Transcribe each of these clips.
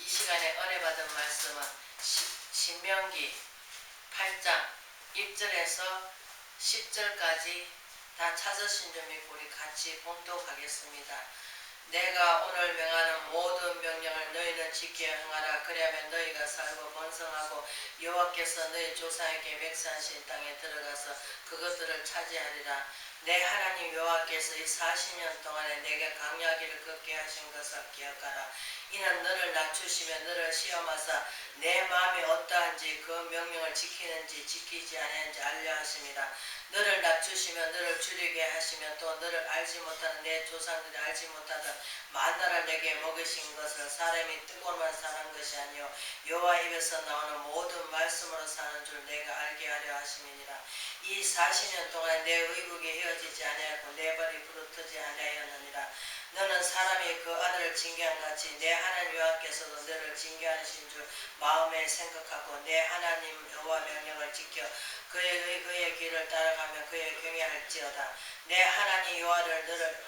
이 시간에 은혜 받은 말씀은 신명기 8장 1절에서 10절까지 다 찾으신 줄 믿고 우리 같이 봉독하겠습니다. 내가 오늘 명하는 모든 명령을 너희는 지켜 행하라. 그리하면 너희가 살고 번성하고 여호와께서 너희 조상에게 맹세하신 땅에 들어가서 그것들을 차지하리라. 내 하나님 여호와께서 이 40년 동안에 내게 광야길을 걷게 하신 것을 기억하라. 이는 너를 낮추시며 너를 시험하사 내 마음이 어떠한지 그 명령을 지키는지 지키지 아니하는지 알려 하심이라. 너를 낮추시며 너를 줄이게 하시며 또 너를 알지 못하는 내 조상들이 알지 못하던 만나를 내게 먹으신 것을 사람이 뜨거움만 사는 것이 아니요 여호와 입에서 나오는 모든 말씀으로 사는 줄 내가 알게 하려 하심이니라. 이 40년 동안 내 의복이 헤어지지 아니하고 내 발이 부르트지 아니하였느니라. 너는 사람이 그 아들을 징계한 같이 내 하나님 여호와께서도 너를 징계하신 줄 마음에 생각하고 내 하나님 여호와 명령을 지켜 그의 길을 따라가며 그의 경외할지어다. 내 하나님 여호와를 너를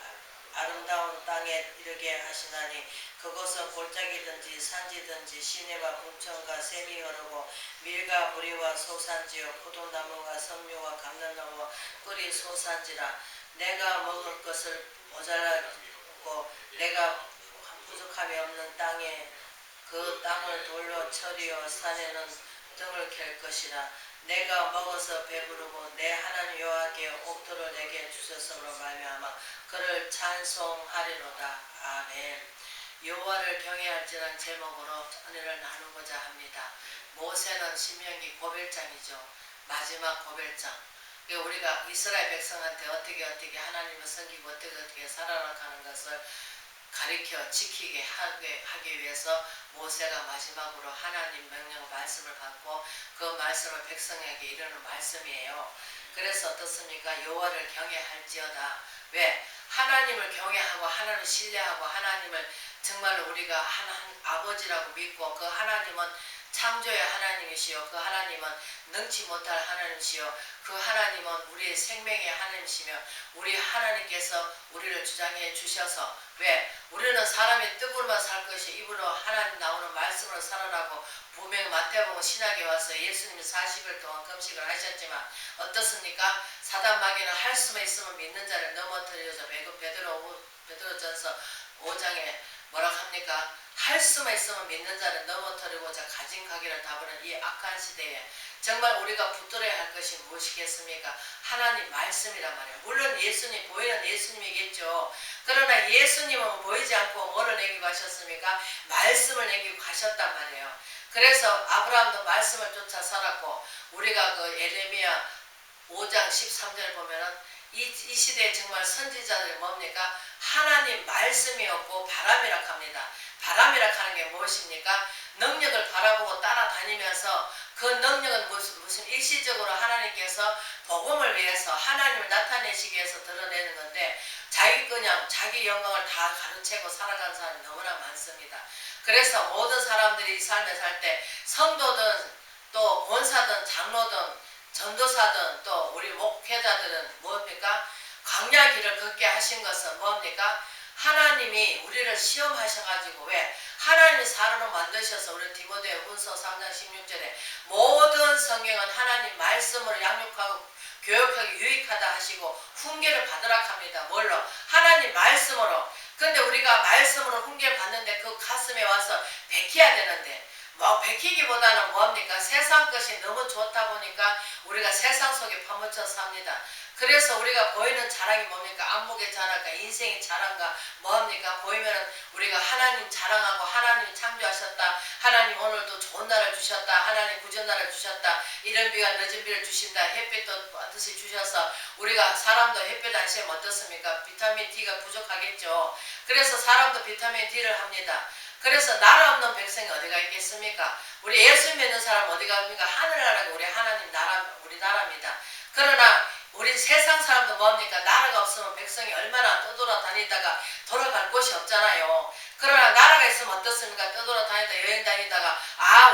아름다운 땅에 이르게 하시나니 그곳은 골짜기든지 산지든지 시내와 궁천과 샘이 흐르고 밀과 보리와 소산지요 포도나무와 섬유와 감람나무와 꿀이 소산지라. 내가 먹을 것을 모자라고 내가 부족함이 없는 땅에 그 땅을 돌로 쳐리어 산에는 등을 갤 것이라. 내가 먹어서 배부르고 내 하나님 여호와께 옥토를 내게 주셨으므로 말미암아 그를 찬송하리로다. 아멘. 여호와를 경외할지라는 제목으로 은혜를 나누고자 합니다. 모세는 신명기 고별장이죠. 마지막 고별장. 우리가 이스라엘 백성한테 어떻게 하나님을 섬기고 어떻게 살아가는 것을 가르쳐 지키게 하기 위해서 모세가 마지막으로 하나님 명령 말씀을 받고 그 말씀을 백성에게 이르는 말씀이에요. 그래서 어떻습니까? 여호와를 경외할지어다. 왜? 하나님을 경외하고 하나님을 신뢰하고 하나님을 정말로 우리가 하나님 아버지라고 믿고 그 하나님은 창조의 하나님이시요 그 하나님은 능치 못할 하나님이시요 그 하나님은 우리의 생명의 하나님이시며 우리 하나님께서 우리를 주장해 주셔서 왜? 우리는 사람의 뜻으로만 살 것이 입으로 하나님 나오는 말씀으로 살아라고 분명히 마태복음 신학에 와서 예수님이 40일 동안 금식을 하셨지만 어떻습니까? 사단 마귀는 할 수만 있으면 믿는 자를 넘어뜨려서 베드로전서 5장에 뭐라 합니까? 할 수만 있으면 믿는 자를 넘어뜨리고자 가진 가기를 다부는 이 악한 시대에 정말 우리가 붙들어야 할 것이 무엇이겠습니까? 하나님 말씀이란 말이에요. 물론 예수님, 보이는 예수님이겠죠. 그러나 예수님은 보이지 않고 뭐를 남기고 가셨습니까? 말씀을 남기고 가셨단 말이에요. 그래서 아브라함도 말씀을 쫓아 살았고 우리가 그 예레미야 5장 13절 보면은 이 시대에 정말 선지자들이 뭡니까? 하나님 말씀이었고 바람이라 합니다. 바람이라 하는 게 무엇입니까? 능력을 바라보고 따라다니면서 그 능력은 무슨 일시적으로 하나님께서 복음을 위해서 하나님을 나타내시기 위해서 드러내는 건데 자기 영광을 다 가르치고 살아가는 사람이 너무나 많습니다. 그래서 모든 사람들이 이 삶을 살 때 성도든 또 권사든 장로든 전도사든 또 우리 목회자들은 뭡니까? 광야 길을 걷게 하신 것은 뭡니까? 하나님이 우리를 시험하셔가지고 왜? 하나님이 사람으로 만드셔서 우리 디모데 후서 3장 16절에 모든 성경은 하나님 말씀으로 양육하고 교육하기 유익하다 하시고 훈계를 받으라 합니다. 뭘로? 하나님 말씀으로. 근데 우리가 말씀으로 훈계를 받는데 그 가슴에 와서 베껴야 되는데 베끼기보다는 뭡니까? 세상 것이 너무 좋다 보니까 우리가 세상 속에 파묻혀 삽니다. 그래서 우리가 보이는 자랑이 뭡니까? 안목의 자랑과 인생의 자랑과 뭡니까? 보이면은 우리가 하나님 자랑하고 하나님 창조하셨다. 하나님 오늘도 좋은 날을 주셨다. 하나님 구전 날을 주셨다. 이른 비가 늦은 비를 주신다. 햇빛도 반드시 주셔서 우리가 사람도 햇빛 안 쐬면 어떻습니까? 비타민 D가 부족하겠죠. 그래서 사람도 비타민 D를 합니다. 그래서 나라 없는 백성이 어디가 있겠습니까? 우리 예수 믿는 사람 어디가 있습니까? 하늘나라가 우리 하나님 나라, 우리 나라입니다. 그러나 우리 세상 사람도 뭡니까? 나라가 없으면 백성이 얼마나 떠돌아다니다가 돌아갈 곳이 없잖아요. 그러나 나라가 있으면 어떻습니까? 떠돌아다니다 여행 다니다가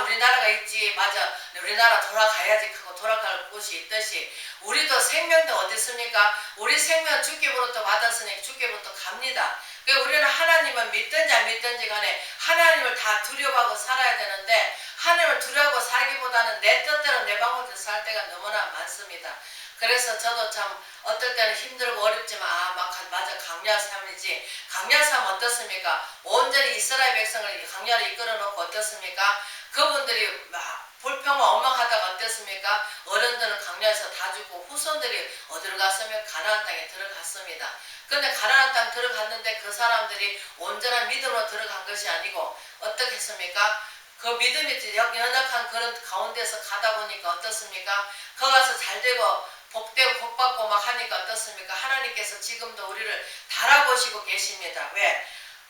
우리나라가 있지 맞아 우리나라 돌아가야지 하고 돌아갈 곳이 있듯이 우리도 생명도 어디 있습니까? 우리 생명 주께로부터 받았으니 주께로부터 갑니다. 그러니까 우리는 하나님을 믿든지 안 믿든지 간에 하나님을 다 두려워하고 살아야 되는데 하나님을 두려워하고 살기보다는 내 뜻대로 내 방법대로 살 때가 너무나 많습니다. 그래서 저도 참 어떨 때는 힘들고 어렵지만 맞아 강렬한 삶이지. 강렬한 삶 어떻습니까? 온전히 이스라엘 백성을 강렬히 이끌어 놓고 어떻습니까? 그분들이 막 불평과 원망하다가 어땠습니까? 어른들은 강렬해서 다 죽고 후손들이 어디로 갔으면 가나안 땅에 들어갔습니다. 근데 가나안 땅 들어갔는데 그 사람들이 온전한 믿음으로 들어간 것이 아니고 어떻게 했습니까? 그 믿음이 연약한 그런 가운데서 가다 보니까 어떻습니까? 거기 가서 잘 되고 복되고 복받고 막 하니까 어떻습니까? 하나님께서 지금도 우리를 달아보시고 계십니다. 왜?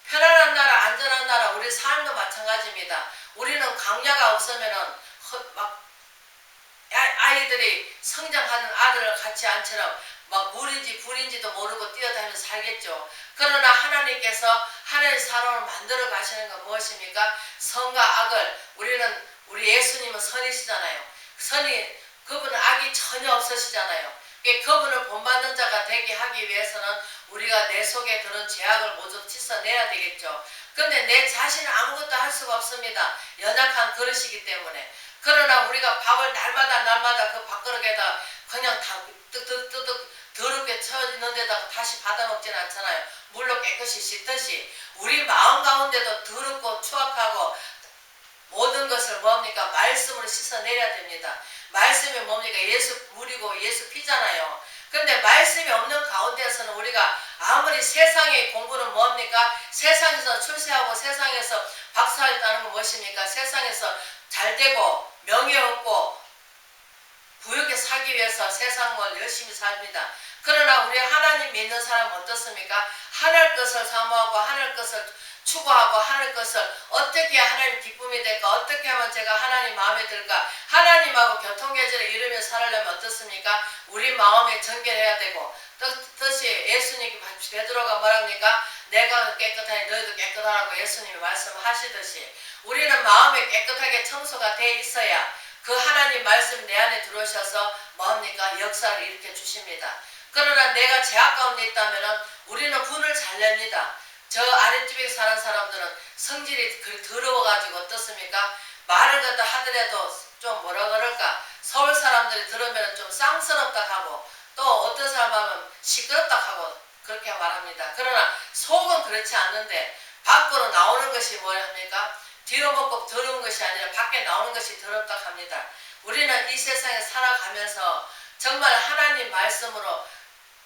편안한 나라, 안전한 나라, 우리 삶도 마찬가지입니다. 우리는 강야가 없으면은 막 아이들이 성장하는 아들을 같이 안처럼 막 물인지 불인지도 모르고 뛰어다니면서 살겠죠. 그러나 하나님께서 하나님의 사람을 만들어 가시는 건 무엇입니까? 선과 악을 우리 예수님은 선이시잖아요. 그분은 악이 전혀 없으시잖아요. 그분을 본받는 자가 되게 하기 위해서는 우리가 내 속에 들은 죄악을 모두 씻어내야 되겠죠. 근데 내 자신은 아무것도 할 수가 없습니다. 연약한 그릇이기 때문에. 그러나 우리가 밥을 날마다 그 밥그릇에다 그냥 다 뜨득뜨득 더럽게 쳐있는 데다가 다시 받아 먹지는 않잖아요. 물로 깨끗이 씻듯이 우리 마음 가운데도 더럽고 추악하고 모든 것을 뭡니까? 말씀으로 씻어내려야 됩니다. 말씀이 뭡니까? 예수 물이고 예수 피잖아요. 근데 말씀이 없는 가운데서는 우리가 아무리 세상의 공부는 뭡니까? 세상에서 출세하고 세상에서 박사했다는 건 무엇입니까? 세상에서 잘되고 명예 얻고 부유하게 살기 위해서 세상을 열심히 삽니다. 그러나 우리 하나님 믿는 사람은 어떻습니까? 하늘 것을 사모하고 하늘 것을 추구하고 하늘 것을 어떻게 하나님 기쁨이 될까? 어떻게 하면 제가 하나님 마음에 들까? 하나님하고 교통계절을 이루며 살려면 어떻습니까? 우리 마음에 정결해야 되고 뜻이 예수님 베드로가 뭐랍니까? 내가 깨끗하니 너희도 깨끗하라고 예수님이 말씀하시듯이 우리는 마음에 깨끗하게 청소가 돼 있어야 그 하나님 말씀 내 안에 들어오셔서 뭡니까? 역사를 일으켜 주십니다. 그러나 내가 죄악 가운데 있다면 우리는 분을 잘 냅니다. 저 아랫집에 사는 사람들은 성질이 더러워가지고 어떻습니까? 말을 갖다 하더라도 좀 뭐라 그럴까? 서울 사람들이 들으면 좀 쌍스럽다 하고 또 어떤 사람 하면 시끄럽다 하고 그렇게 말합니다. 그러나 속은 그렇지 않는데 밖으로 나오는 것이 뭐랍니까? 뒤로 먹고 더러운 것이 아니라 밖에 나오는 것이 더럽다 합니다. 우리는 이 세상에 살아가면서 정말 하나님 말씀으로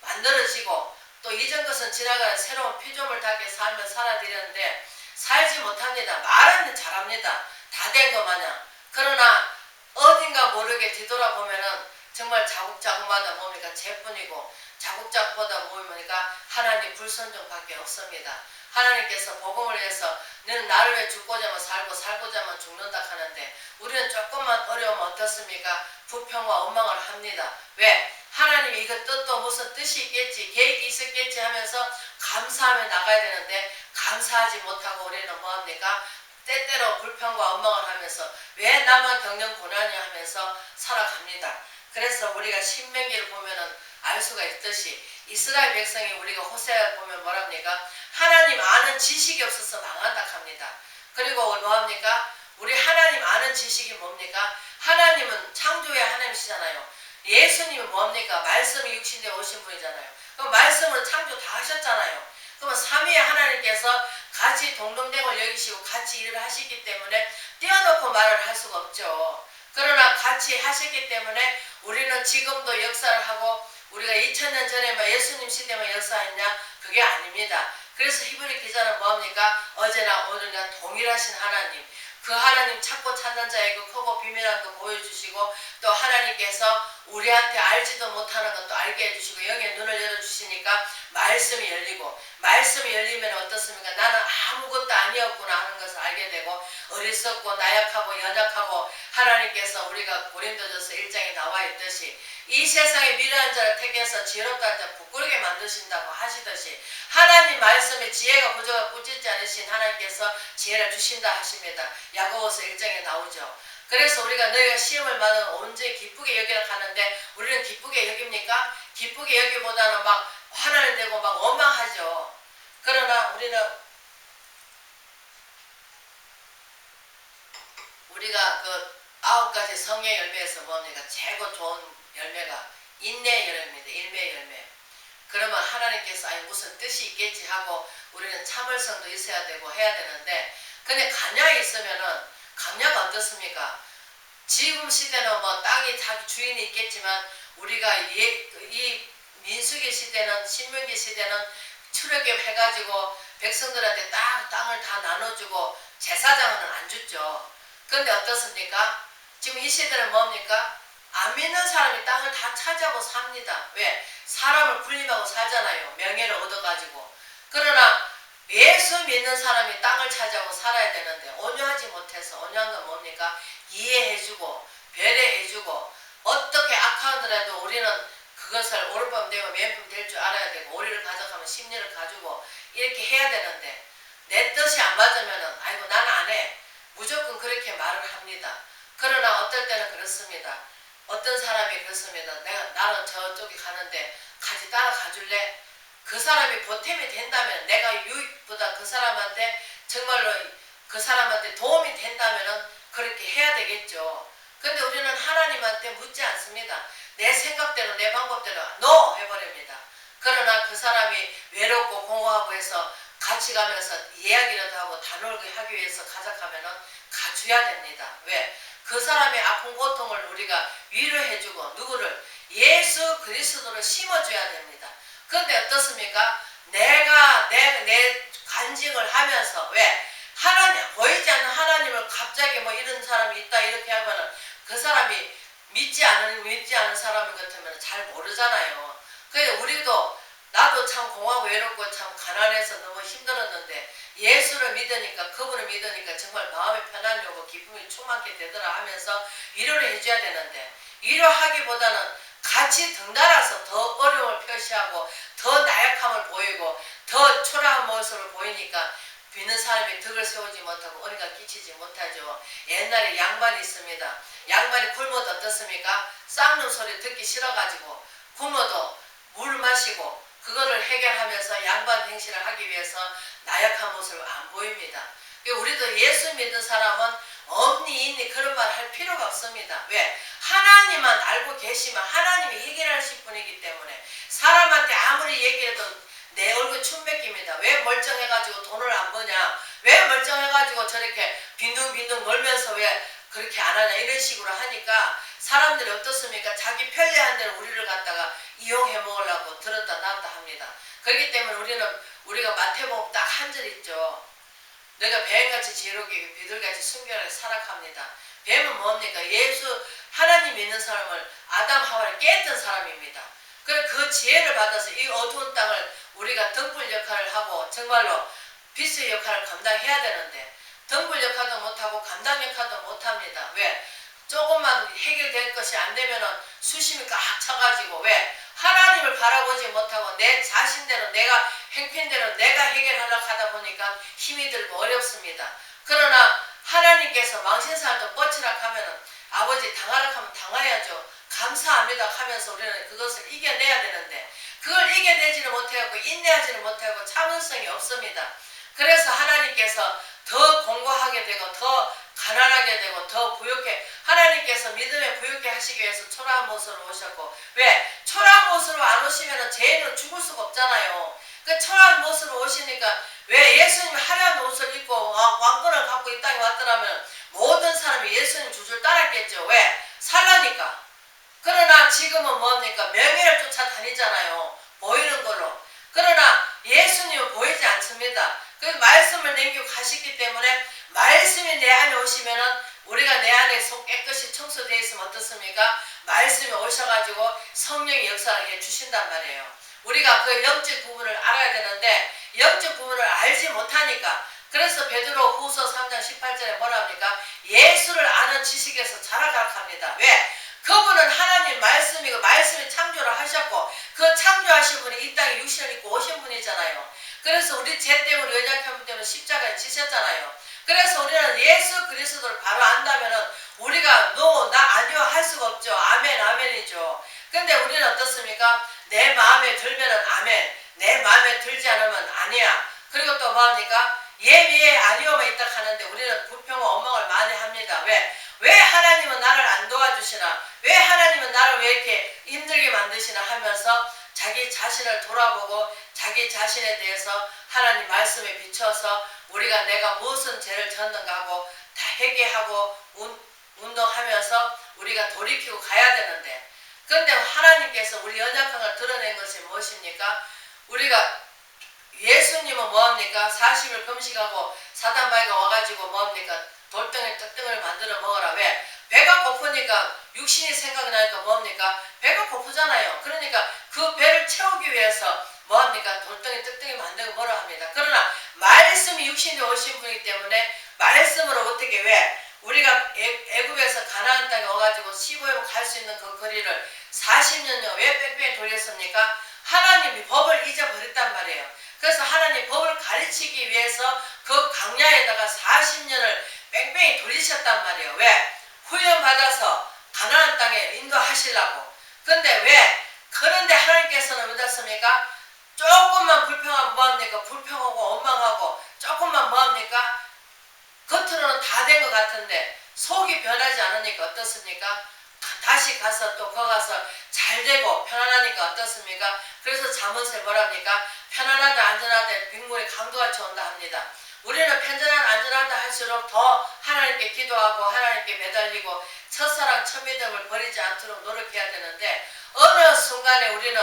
만들어지고 또 이전 것은 지나가는 새로운 피조물 답게 살면 살아드렸는데 살지 못합니다. 말은 잘합니다. 다 된 것 마냥. 그러나 어딘가 모르게 뒤돌아보면은 정말 자국자국마다 뭡니까? 죄뿐이고 자국자국보다 뭡니까? 하나님 불순종밖에 없습니다. 하나님께서 복음을 위해서 너는 나를 위해 죽고자 하면 살고 살고자 하면 죽는다 하는데 우리는 조금만 어려우면 어떻습니까? 부평과 원망을 합니다. 왜? 하나님이 이거 뜻도 무슨 뜻이 있겠지 계획이 있었겠지 하면서 감사하며 나가야 되는데 감사하지 못하고 우리는 뭐합니까? 때때로 불평과 원망을 하면서 왜 나만 겪는 고난이 하면서 살아갑니다. 그래서 우리가 신명기를 보면은 알 수가 있듯이 이스라엘 백성이 우리가 호세아를 보면 뭐랍니까? 하나님 아는 지식이 없어서 망한다 합니다. 그리고 뭐합니까? 우리 하나님 아는 지식이 뭡니까? 하나님은 창조의 하나님이시잖아요. 예수님은 뭡니까? 말씀이 육신되어 오신 분이잖아요. 그럼 말씀으로 창조 다 하셨잖아요. 그러면 삼위의 하나님께서 같이 동등됨을 여기시고 같이 일을 하시기 때문에 떼어놓고 말을 할 수가 없죠. 그러나 같이 하셨기 때문에 우리는 지금도 역사를 하고 우리가 2000년 전에 예수님 시대만 역사했냐? 그게 아닙니다. 그래서 히브리 기자는 뭐합니까? 어제나 오늘나 동일하신 하나님. 그 하나님 찾고 찾는 자에게 크고 비밀한 거 보여주시고 또 하나님께서 우리한테 알지도 못하는 것도 알게 해주시고 영의 눈을 열어주시니까 말씀이 열리고 말씀이 열리면 어떻습니까? 나는 아무것도 아니었구나 하는 것을 알게 되고 어리석고 나약하고 연약하고 하나님께서 우리가 고린도전서 1장에 나와 있듯이 이 세상에 미련한 자를 택해서 지혜롭다는 자 부끄럽게 만드신다고 하시듯이 하나님 말씀에 지혜가 부족하고 꾸짖지 않으신 하나님께서 지혜를 주신다 하십니다. 야고보서 1장에 나오죠. 그래서 우리가 너희가 시험을 받으면 온전히 기쁘게 여기러 가는데 우리는 기쁘게 여깁니까? 기쁘게 여기보다는 막 화를 내고 막 원망하죠. 그러나 우리가 그 9가지 성의 열매에서 뭡니까? 최고 좋은 열매가 인내 열매입니다. 인내 열매. 그러면 하나님께서 아니 무슨 뜻이 있겠지 하고 우리는 참을성도 있어야 되고 해야 되는데, 근데 강약이 있으면은, 강약은 어떻습니까? 지금 시대는 뭐 땅이 자기 주인이 있겠지만 우리가 이 민수기 시대는, 신명기 시대는 출애굽 해가지고 백성들한테 땅을 다 나눠주고 제사장은 안 줬죠. 그런데 어떻습니까? 지금 이 시대는 뭡니까? 안 믿는 사람이 땅을 다 차지하고 삽니다. 왜? 사람을 군림하고 살잖아요. 명예를 얻어가지고. 그러나 예수 믿는 사람이 땅을 차지하고 살아야 되는데 온유하지 못해서, 온유한 건 뭡니까? 이해해주고 배려해주고 어떻게 악하더라도 우리는 그것을 오른밤 되고 왼밤 될 줄 알아야 되고, 오리를 가져가면 심리를 가지고 이렇게 해야 되는데 내 뜻이 안 맞으면은 아이고 나는 안 해. 무조건 그렇게 말을 합니다. 그러나 어떨 때는 그렇습니다. 어떤 사람이 그렇습니다. 나는 저쪽에 가는데 같이 따라가 줄래? 그 사람이 보탬이 된다면, 내가 유익보다 그 사람한테 정말로 그 사람한테 도움이 된다면 그렇게 해야 되겠죠. 근데 우리는 하나님한테 묻지 않습니다. 내 생각대로 내 방법대로 NO! 해버립니다. 그러나 그 사람이 외롭고 공허하고 해서 같이 가면서 이야기라도 하고 다놀게 하기 위해서 가져가면은 가줘야 됩니다. 왜? 그 사람의 아픈 고통을 우리가 위로해주고 누구를? 예수 그리스도를 심어줘야 됩니다. 그런데 어떻습니까? 내가 내 간증을 하면서, 왜? 하나님, 보이지 않는 하나님을 갑자기 뭐 이런 사람이 있다 이렇게 하면은 그 사람이 믿지 않은 사람 같으면 잘 모르잖아요. 그래서 우리도, 나도 참 공허하고 외롭고 참 가난해서 너무 힘들었는데 예수를 믿으니까, 그분을 믿으니까 정말 마음의 편안이 오고 기쁨이 충만케 되더라 하면서 위로를 해줘야 되는데, 위로하기보다는 같이 덩달아서 더 어려움을 표시하고 더 나약함을 보이고 더 초라한 모습을 보이니까 믿는 사람이 덕을 세우지 못하고 은혜가 끼치지 못하죠. 옛날에 양반이 있습니다. 양반이 굶어도 어떻습니까? 쌍는 소리 듣기 싫어가지고 굶어도 물 마시고 그거를 해결하면서 양반 행실을 하기 위해서 나약한 모습을 안 보입니다. 우리도 예수 믿는 사람은 없니 있니 그런 말 할 필요가 없습니다. 왜? 하나님만 알고 계시면 하나님이 해결하실 분이기 때문에 사람한테 아무리 얘기해도 내 얼굴 춤 뺏깁니다. 왜 멀쩡해가지고 돈을 안 버냐? 왜 멀쩡해가지고 저렇게 빈둥빈둥 놀면서 왜 그렇게 안 하냐? 이런 식으로 하니까 사람들이 어떻습니까? 자기 편리한 대로 우리를 갖다가 이용해 먹으려고 들었다 놨다 합니다. 그렇기 때문에 우리가 마태복음 딱 한 절 있죠. 내가 뱀같이 지혜롭게 비둘같이 순결하게 살아갑니다. 뱀은 뭡니까? 예수 하나님 믿는 사람을, 아담 하와를 깼던 사람입니다. 그 지혜를 받아서 이 어두운 땅을 우리가 등불 역할을 하고 정말로 빛의 역할을 감당해야 되는데 등불 역할도 못하고 감당 역할도 못합니다. 왜? 조금만 해결될 것이 안 되면은 수심이 꽉 차가지고, 왜? 하나님을 바라보지 못하고 내 자신대로 내가 행편대로 내가 해결하려고 하다 보니까 힘이 들고 어렵습니다. 그러나 하나님께서 망신살도 뻗치락 하면은 아버지 당하락 하면 당해야죠. 감사합니다 하면서 우리는 그것을 이겨내야 되는데 그걸 이겨내지는 못하고 인내하지는 못하고 참을성이 없습니다. 그래서 하나님께서 더 공고하게 되고 더 가난하게 되고 더 부욕해, 하나님께서 믿음에 부욕해 하시기 위해서 초라한 모습으로 오셨고, 왜? 초라한 모습으로 안 오시면 죄인은 죽을 수가 없잖아요. 그 초라한 모습으로 오시니까, 왜 예수님이 화려한 옷을 입고 왕권을 갖고 이 땅에 왔더라면 모든 사람이 예수님 줄줄 따랐겠죠. 왜? 살라니까. 그러나 지금은 뭡니까? 명예를 쫓아다니잖아요. 보이는 걸로. 그러나 예수님은 보이지 않습니다. 그 말씀을 남기고 가시기 때문에 말씀이 내 안에 오시면은 우리가 내 안에 속 깨끗이 청소되어 있으면 어떻습니까? 말씀이 오셔가지고 성령의 역사를 해주신단 말이에요. 우리가 그 영적 부분을 알아야 되는데 영적 부분을 알지 못하니까, 그래서 베드로 후서 3장 18절에 뭐라 합니까? 예수를 아는 지식에서 자라가라 합니다. 왜? 그분은 하나님 말씀이고 말씀이 창조를 하셨고 그 창조하신 분이 이 땅에 육신을 입고 오신 분이잖아요. 그래서 우리 죄 때문에 연약함 때문에 십자가에 지셨잖아요. 그래서 우리는 예수 그리스도를 바로 안다면은 우리가 너 나 아니요 할 수가 없죠. 아멘 아멘이죠. 근데 우리는 어떻습니까? 내 마음에 들면은 아멘, 내 마음에 들지 않으면 아니야. 그리고 또 뭐합니까? 예외에 아니오만 있다 하는데 우리는 불평과 원망을 많이 합니다. 왜 하나님은 나를 안 도와주시나? 왜 하나님은 나를 왜 이렇게 힘들게 만드시나 하면서 자기 자신을 돌아보고 자기 자신에 대해서 하나님 말씀에 비춰서 우리가 내가 무슨 죄를 졌는가 하고 다 회개하고 운동하면서 우리가 돌이키고 가야 되는데, 그런데 하나님께서 우리 연약한 걸 드러낸 것이 무엇입니까? 우리가 예수님은 뭐합니까? 40일 금식하고 사단마귀가 와가지고 뭐합니까? 돌덩이 떡덩이를 만들어 먹어라. 왜? 배가 고프니까 육신이 생각이 나니까 뭐합니까? 배가 고프잖아요. 그러니까 그 배를 채우기 위해서 뭐합니까? 돌덩이 떡덩이 만들고 뭐라 합니다. 그러나 말씀이 육신에 오신 분이기 때문에 말씀으로 어떻게 왜? 우리가 애굽에서 가나안 땅에 와가지고 15일 갈 수 있는 그 거리를 40년여 왜 뺑뺑이 돌렸습니까? 하나님이 법을 잊어버렸단 말이에요. 그래서 하나님 법을 가르치기 위해서 그 광야에다가 40년을 뺑뺑이 돌리셨단 말이에요. 왜? 훈련받아서 가나안 땅에 인도하시려고. 근데 왜? 그런데 하나님께서는 어떻습니까? 조금만 불평하면 뭐합니까? 불평하고 원망하고 조금만 뭐합니까? 겉으로는 다 된 것 같은데 속이 변하지 않으니까 어떻습니까? 다시 가서 또 거기 가서 잘 되고 편안하니까 어떻습니까? 그래서 잠언서에 뭐랍니까? 편안하다 안전하다 빅물이 강도같이 온다 합니다. 우리는 편안하다 안전하다 할수록 더 하나님께 기도하고 하나님께 매달리고 첫사랑 첫믿음을 버리지 않도록 노력해야 되는데, 어느 순간에 우리는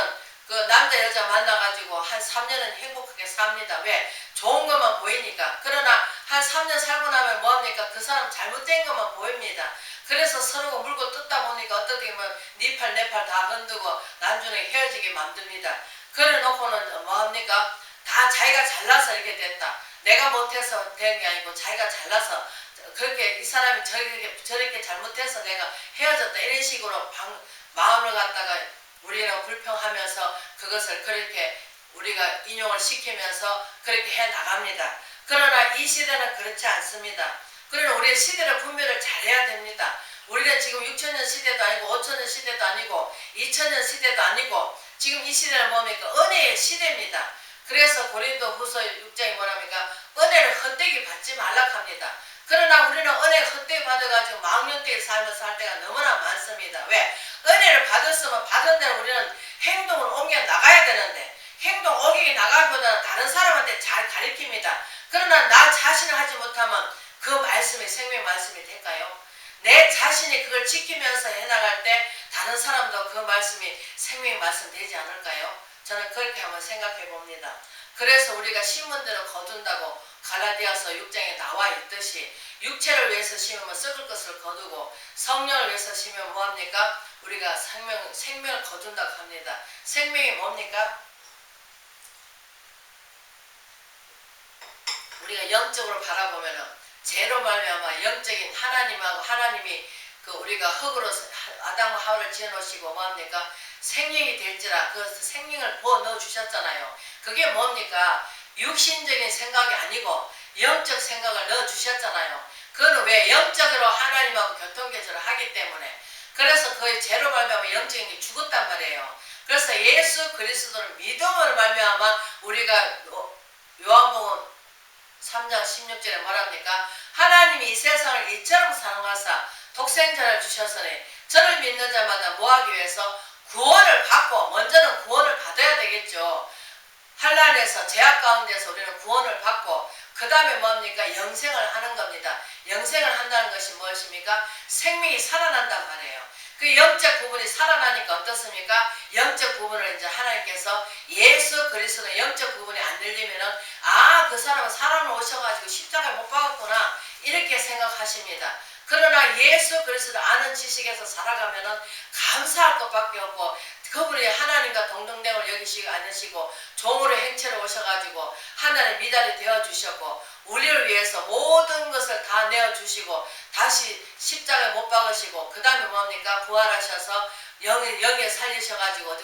그 남자 여자 만나가지고 한 3년은 행복하게 삽니다. 왜? 좋은 것만 보이니까. 그러나 한 3년 살고 나면 뭐합니까? 그 사람 잘못된 것만 보입니다. 그래서 서로가 물고 뜯다 보니까 어떻게 보면 네 팔 내 팔 다 흔들고 나중에 헤어지게 만듭니다. 그래 놓고는 뭐합니까? 다 자기가 잘나서 이렇게 됐다. 내가 못해서 된 게 아니고 자기가 잘나서 그렇게 이 사람이 저렇게 잘못해서 내가 헤어졌다. 이런 식으로 마음을 갖다가 우리는 불평하면서 그것을 그렇게 우리가 인용을 시키면서 그렇게 해 나갑니다. 그러나 이 시대는 그렇지 않습니다. 그러나 우리의 시대를 분별을 잘해야 됩니다. 우리는 지금 6천년 시대도 아니고 5천년 시대도 아니고 2000년 시대도 아니고 지금 이 시대는 뭡니까? 은혜의 시대입니다. 그래서 고린도 후서 6장이 뭐랍니까? 은혜를 헛되이 받지 말라 합니다. 그러나 우리는 은혜를 헛되이 받아가지고 망령되이 살면서 살 때가 너무나 많습니다. 왜? 은혜를 받았으면 받은 대로 우리는 행동을 옮겨 나가야 되는데 행동 옮겨 나가기보다는 다른 사람한테 잘 가르칩니다. 그러나 나 자신을 하지 못하면 그 말씀이 생명 말씀이 될까요? 내 자신이 그걸 지키면서 해나갈 때 다른 사람도 그 말씀이 생명 말씀 되지 않을까요? 저는 그렇게 한번 생각해 봅니다. 그래서 우리가 심은 대로 거둔다고 갈라디아서 6장에 나와 있듯이 육체를 위해서 심으면 썩을 것을 거두고 성령을 위해서 심으면 뭐합니까? 우리가 생명을 거둔다고 합니다. 생명이 뭡니까? 우리가 영적으로 바라보면은 죄로 말미암아 영적인 하나님하고 하나님이 그 우리가 흙으로 아담과 하와를 지어놓으시고 뭐합니까? 생명이 될지라 그 생명을 부어 넣어 주셨잖아요. 그게 뭡니까? 육신적인 생각이 아니고 영적 생각을 넣어 주셨잖아요. 그거는 왜? 영적으로 하나님하고 교통교제를 하기 때문에. 그래서 거의 죄로 말미암아 영적인 게 죽었단 말이에요. 그래서 예수 그리스도를 믿음으로 말미암아 우리가 요한복음 3장 16절에 뭐랍니까? 하나님이 이 세상을 이처럼 사랑하사 독생자를 주셨으니 저를 믿는 자마다 뭐하기 위해서? 구원을 받고, 먼저는 구원을 받아야 되겠죠. 환난에서 죄악 가운데서 우리는 구원을 받고 그 다음에 뭡니까? 영생을 하는 겁니다. 영생을 한다는 것이 무엇입니까? 생명이 살아난단 말이에요. 그 영적 부분이 살아나니까 어떻습니까? 영적 부분을 이제 하나님께서 예수 그리스도의 영적 부분이 안 들리면은 그 사람은 사람을 오셔가지고 십자가에 못 박았구나 이렇게 생각하십니다. 그러나 예수 그리스도를 아는 지식에서 살아가면은 감사할 것밖에 없고 그분이 하나님과 동등됨을 여기시고 않으시고 종으로 행체로 오셔가지고 하나님의 미달이 되어주셨고 우리를 위해서 모든 것을 다 내어주시고 다시 십자가에 못 박으시고 그 다음에 뭡니까? 부활하셔서 영에 살리셔가지고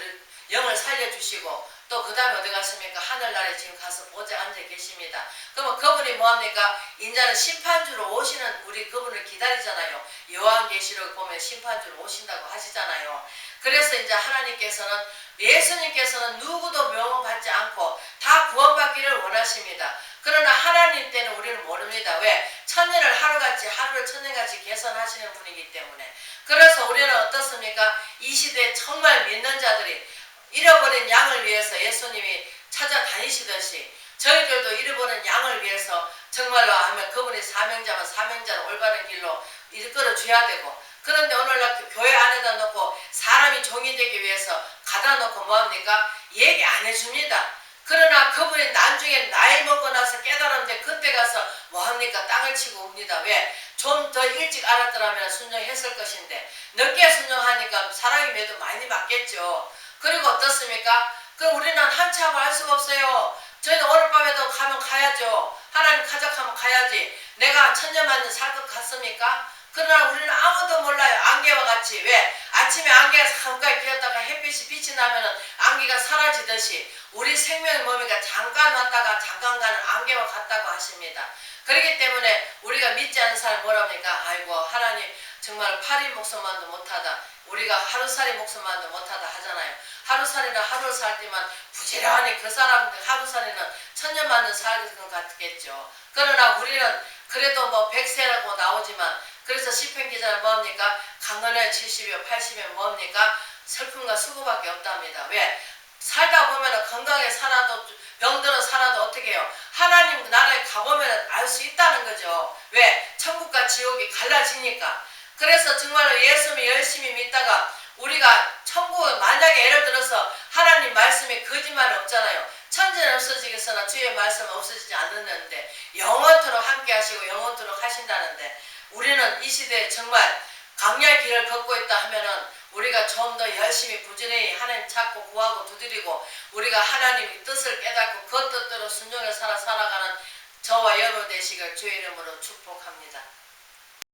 영을 살려주시고 또 그 다음에 어디 갔습니까? 하늘나라에 지금 가서 보좌에 앉아 계십니다. 그러면 그분이 뭐합니까? 인자는 심판주로 오시는 우리 그분을 기다리잖아요. 요한계시록 보면 심판주로 오신다고 하시잖아요. 그래서 이제 하나님께서는 예수님께서는 누구도 명함받지 않고 다 다 구원받기를 원하십니다. 그러나 하나님 때는 우리는 모릅니다. 왜? 천년을 하루같이 하루를 천년같이 개선하시는 분이기 때문에. 그래서 우리는 어떻습니까? 이 시대에 정말 믿는 자들이 잃어버린 양을 위해서 예수님이 찾아다니시듯이 저희들도 잃어버린 양을 위해서 정말로 하면 그분이 사명자면 사명자를 올바른 길로 이끌어 줘야 되고, 그런데 오늘날 교회 안에다 놓고 사람이 종이 되기 위해서 가다 놓고 뭐합니까? 얘기 안 해줍니다. 그러나 그분이 나중에 나이 먹고 나서 깨달았는데 그때 가서 뭐합니까? 땅을 치고 옵니다. 왜? 좀 더 일찍 알았더라면 순종했을 것인데 늦게 순종하니까 사랑이 매도 많이 맞겠죠. 그리고 어떻습니까? 그럼 우리는 한참을 할 수가 없어요. 저희는 오늘 밤에도 가면 가야죠. 하나님 가족하면 가야지. 내가 천년만년 살 것 같습니까? 그러나 우리는 아무도 몰라요. 안개와 같이. 왜? 아침에 안개가 잠깐 끼었다가 햇빛이 빛이 나면은 안개가 사라지듯이 우리 생명의 몸이가 잠깐 왔다가 잠깐 가는 안개와 같다고 하십니다. 그렇기 때문에 우리가 믿지 않는 사람 뭐랍니까? 아이고 하나님 정말 파리 목숨만도 못하다. 우리가 하루살이 목숨만도 못하다 하잖아요. 하루살이는 하루 살지만 부지런히 그 사람 하루살이는 천년만년 살 것 같겠죠. 그러나 우리는 그래도 뭐 100세라고 나오지만, 그래서 시편 기자는 뭐합니까? 강건해 70이요 80이면 뭡니까? 슬픔과 수고밖에 없답니다. 왜? 살다 보면 건강에 살아도 병들어 살아도 어떻게 해요? 하나님 나라에 가보면 알 수 있다는 거죠. 왜? 천국과 지옥이 갈라지니까. 그래서 정말로 예수를 열심히 믿다가 우리가 천국을 만약에 예를 들어서 하나님 말씀에 거짓말 없잖아요. 천지는 없어지겠으나 주의 말씀은 없어지지 않는데 영원토록 함께 하시고 영원토록 하신다는데, 우리는 이 시대에 정말 강렬 길을 걷고 있다 하면은 우리가 좀 더 열심히 부지런히 하나님 찾고 구하고 두드리고 우리가 하나님의 뜻을 깨닫고 그 뜻대로 순종해 살아가는 저와 여러분 되시길 주의 이름으로 축복합니다.